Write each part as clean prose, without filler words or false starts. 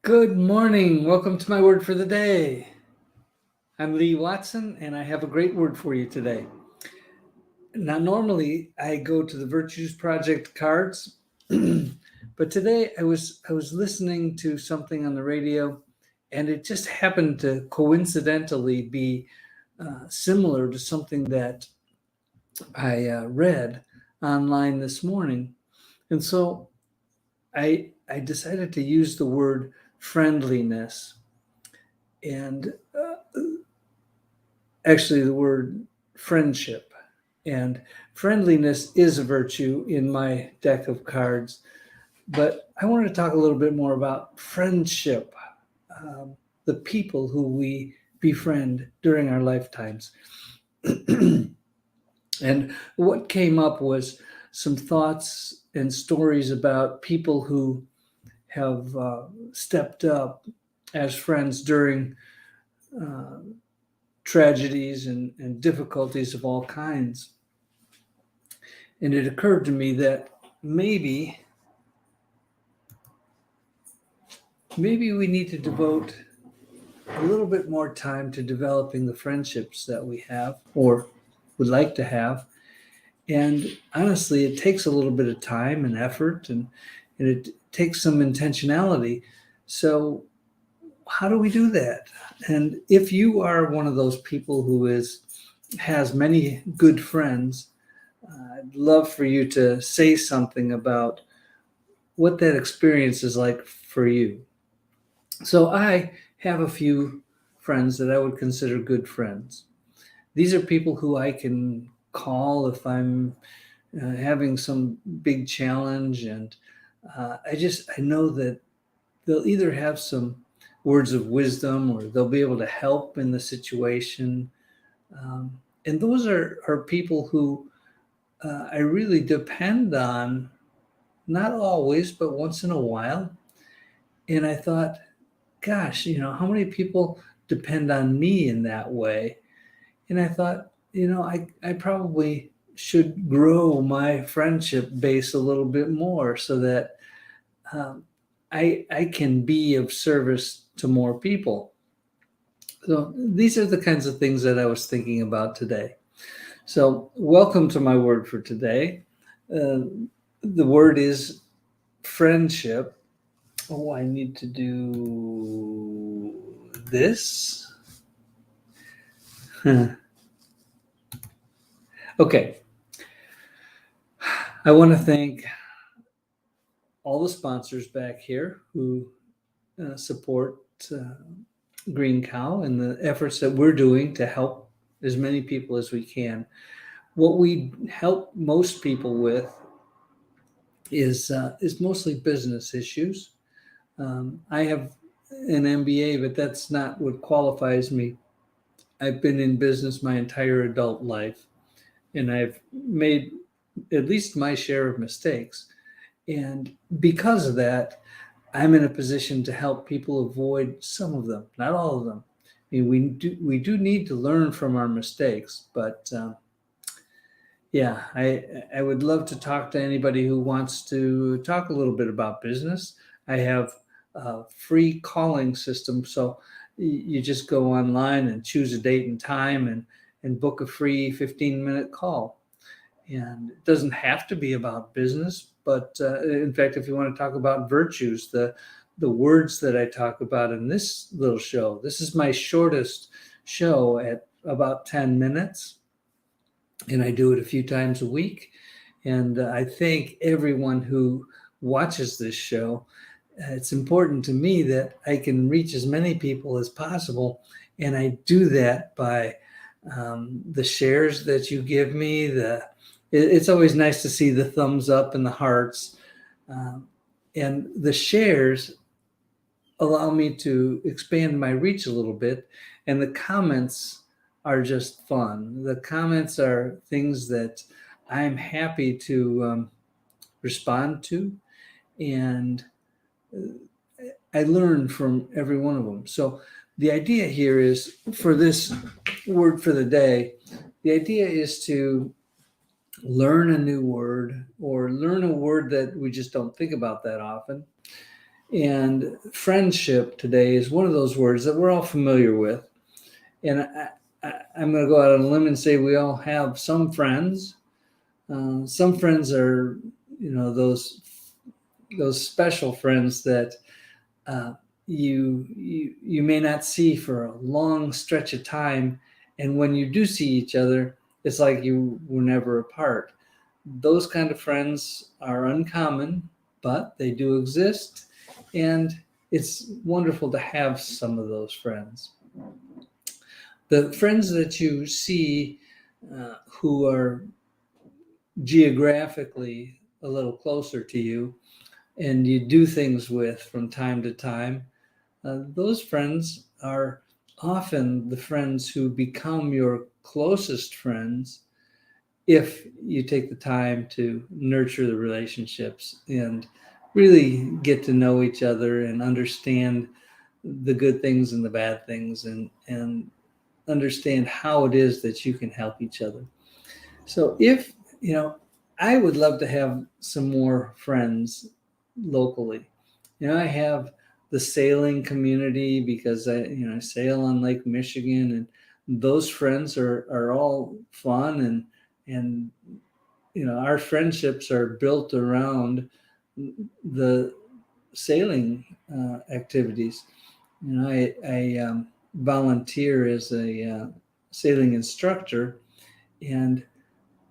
Good morning. Welcome to my word for the day. I'm Lee Watson, and I have a great word for you today. Now, normally I go to the Virtues Project cards, but today I was listening to something on the radio, and it just happened to coincidentally be similar to something that I read online this morning, and so I decided to use the word friendliness. And actually the word friendship. And friendliness is a virtue in my deck of cards. But I want to talk a little bit more about friendship, the people who we befriend during our lifetimes. And what came up was some thoughts and stories about people who have stepped up as friends during tragedies and difficulties of all kinds. And it occurred to me that maybe we need to devote a little bit more time to developing the friendships that we have or would like to have. And honestly, it takes a little bit of time and effort, and it takes some intentionality. So how do we do that? And if you are one of those people who has many good friends, I'd love for you to say something about what that experience is like for you. So I have a few friends that I would consider good friends. These are people who I can call if I'm having some big challenge, and I know that they'll either have some words of wisdom or they'll be able to help in the situation. And those are people who I really depend on, not always, but once in a while. And I thought, gosh, how many people depend on me in that way? And I thought, I probably should grow my friendship base a little bit more so that I can be of service to more people. So these are the kinds of things that I was thinking about today. So welcome to my word for today. The word is friendship. Oh, I need to do this. Okay. I want to thank all the sponsors back here who support Green Cow and the efforts that we're doing to help as many people as we can. What we help most people with is mostly business issues. I have an MBA, but that's not what qualifies me. I've been in business my entire adult life, and I've made at least my share of mistakes. And because of that, I'm in a position to help people avoid some of them, not all of them. I mean, we do need to learn from our mistakes, but yeah, I would love to talk to anybody who wants to talk a little bit about business. I have a free calling system, so you just go online and choose a date and time and book a free 15-minute call. And it doesn't have to be about business, but in fact, if you want to talk about virtues, the words that I talk about in this little show, this is my shortest show at about 10 minutes, and I do it a few times a week. And I thank everyone who watches this show. It's important to me that I can reach as many people as possible, and I do that by the shares that you give me. It's always nice to see the thumbs up and the hearts, and the shares allow me to expand my reach a little bit, and the comments are just fun. The comments are things that I'm happy to respond to, and I learn from every one of them. So the idea here is, for this word for the day, the idea is to learn a new word or learn a word that we just don't think about that often, And friendship today is one of those words that we're all familiar with. And I'm going to go out on a limb and say we all have some friends. Some friends are, those special friends that uh, you may not see for a long stretch of time, and when you do see each other, it's like you were never apart. Those kind of friends are uncommon, but they do exist, and it's wonderful to have some of those friends. The friends that you see who are geographically a little closer to you and you do things with from time to time, those friends are often the friends who become your closest friends if you take the time to nurture the relationships and really get to know each other and understand the good things and the bad things, and understand how it is that you can help each other. So if, I would love to have some more friends locally. I have the sailing community because I sail on Lake Michigan, and those friends are all fun, and our friendships are built around the sailing activities. I volunteer as a sailing instructor, and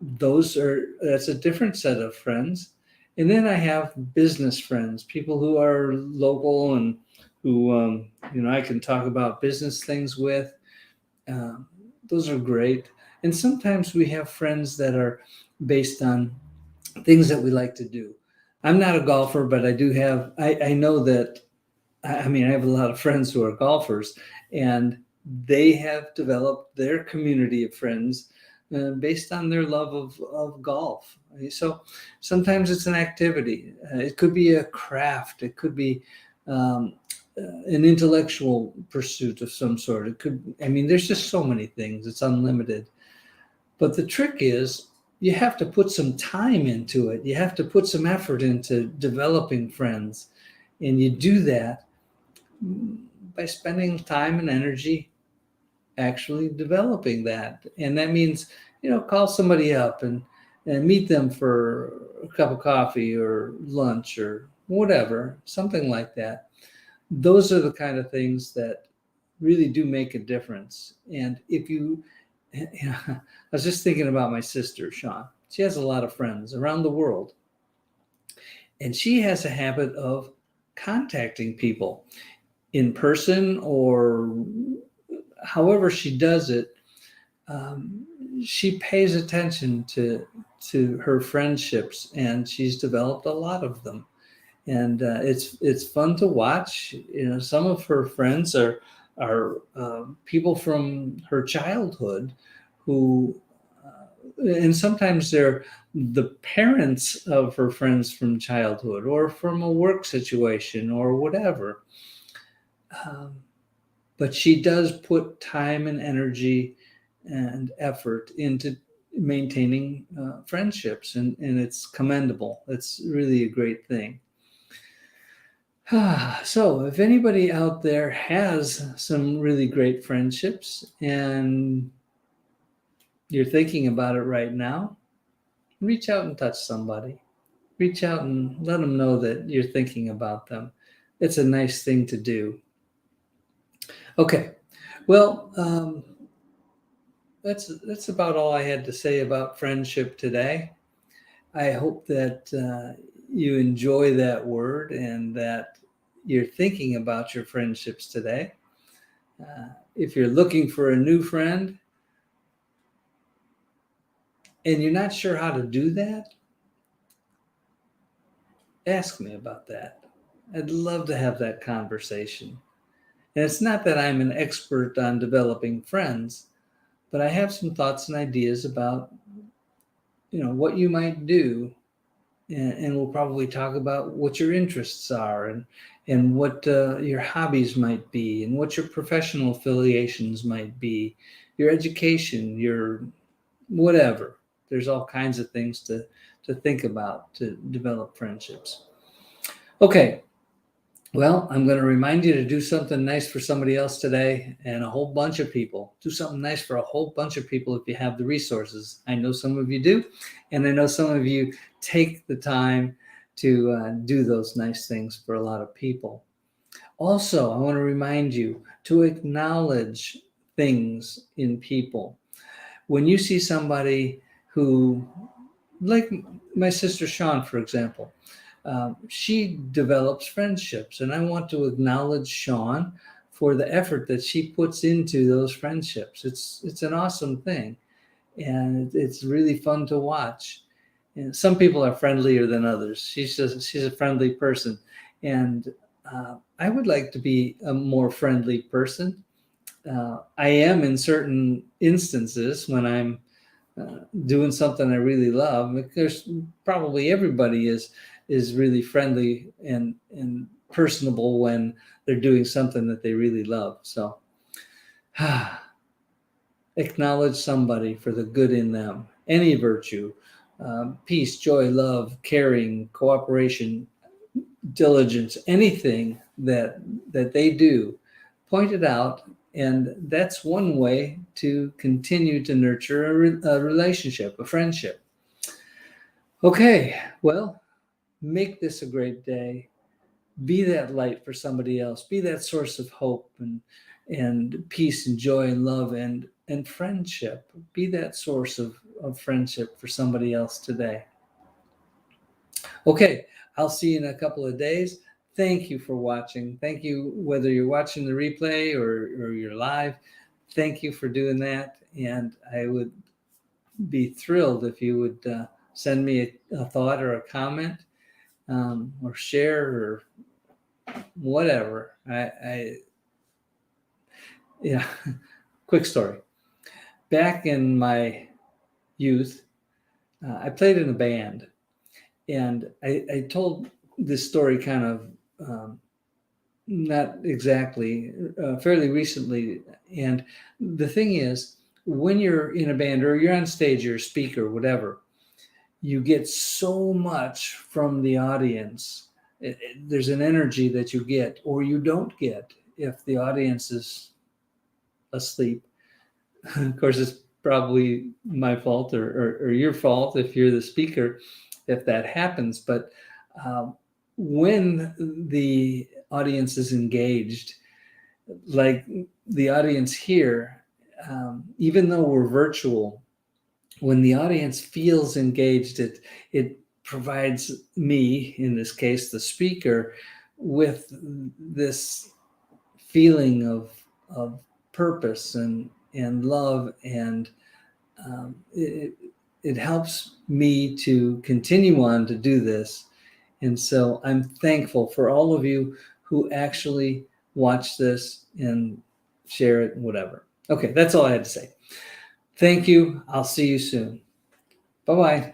that's a different set of friends. And then I have business friends, people who are local and who I can talk about business things with. Um, those are great. And sometimes we have friends that are based on things that we like to do. I'm not a golfer, but I know that, I mean, I have a lot of friends who are golfers, and they have developed their community of friends based on their love of golf. So sometimes it's an activity. It could be a craft. It could be an intellectual pursuit of some sort. There's just so many things. It's unlimited. But the trick is you have to put some time into it. You have to put some effort into developing friends. And you do that by spending time and energy actually developing that. And that means, call somebody up and meet them for a cup of coffee or lunch or whatever, something like that. Those are the kind of things that really do make a difference. And if I was just thinking about my sister, Sean. She has a lot of friends around the world, and she has a habit of contacting people in person or however she does it. um, she pays attention to her friendships, and she's developed a lot of them. And it's fun to watch. Some of her friends are people from her childhood who, and sometimes they're the parents of her friends from childhood or from a work situation or whatever. Um, but she does put time and energy and effort into maintaining friendships, and it's commendable. It's really a great thing. So if anybody out there has some really great friendships and you're thinking about it right now, reach out and touch somebody. Reach out and let them know that you're thinking about them. It's a nice thing to do. Okay, well, that's about all I had to say about friendship today. I hope that you enjoy that word and that you're thinking about your friendships today. If you're looking for a new friend and you're not sure how to do that, ask me about that. I'd love to have that conversation. And it's not that I'm an expert on developing friends, but I have some thoughts and ideas about what you might do, and we'll probably talk about what your interests are, and what your hobbies might be, and what your professional affiliations might be, your education, your whatever. There's all kinds of things to think about to develop friendships. Okay, Well, I'm going to remind you to do something nice for somebody else today and a whole bunch of people. Do something nice for a whole bunch of people if you have the resources. I know some of you do, and I know some of you take the time to do those nice things for a lot of people. Also, I want to remind you to acknowledge things in people. When you see somebody who, like my sister Sean, for example, she develops friendships, and I want to acknowledge Sean for the effort that she puts into those friendships. It's an awesome thing, and it's really fun to watch. And some people are friendlier than others. She's a friendly person, and I would like to be a more friendly person. I am in certain instances when I'm doing something I really love. Because probably everybody is really friendly and personable when they're doing something that they really love. So acknowledge somebody for the good in them, any virtue, peace, joy, love, caring, cooperation, diligence, anything that they do, point it out. And that's one way to continue to nurture a relationship, a friendship. Okay, well, make this a great day. Be that light for somebody else. Be that source of hope and peace and joy and love and friendship. Be that source of friendship for somebody else today. Okay, I'll see you in a couple of days. Thank you for watching. Thank you, whether you're watching the replay or you're live. Thank you for doing that. And I would be thrilled if you would send me a thought or a comment, or share or whatever. Yeah, quick story. Back in my youth, I played in a band, and I told this story kind of not exactly, fairly recently. And the thing is, when you're in a band or you're on stage, you're a speaker, whatever, you get so much from the audience. There's an energy that you get or you don't get if the audience is asleep. Of course, it's probably my fault or your fault if you're the speaker, if that happens. But um, when the audience is engaged, like the audience here, even though we're virtual, when the audience feels engaged, it provides me, in this case, the speaker, with this feeling of purpose and love, and it helps me to continue on to do this. And so I'm thankful for all of you who actually watch this and share it, whatever. Okay, that's all I had to say. Thank you. I'll see you soon. Bye bye.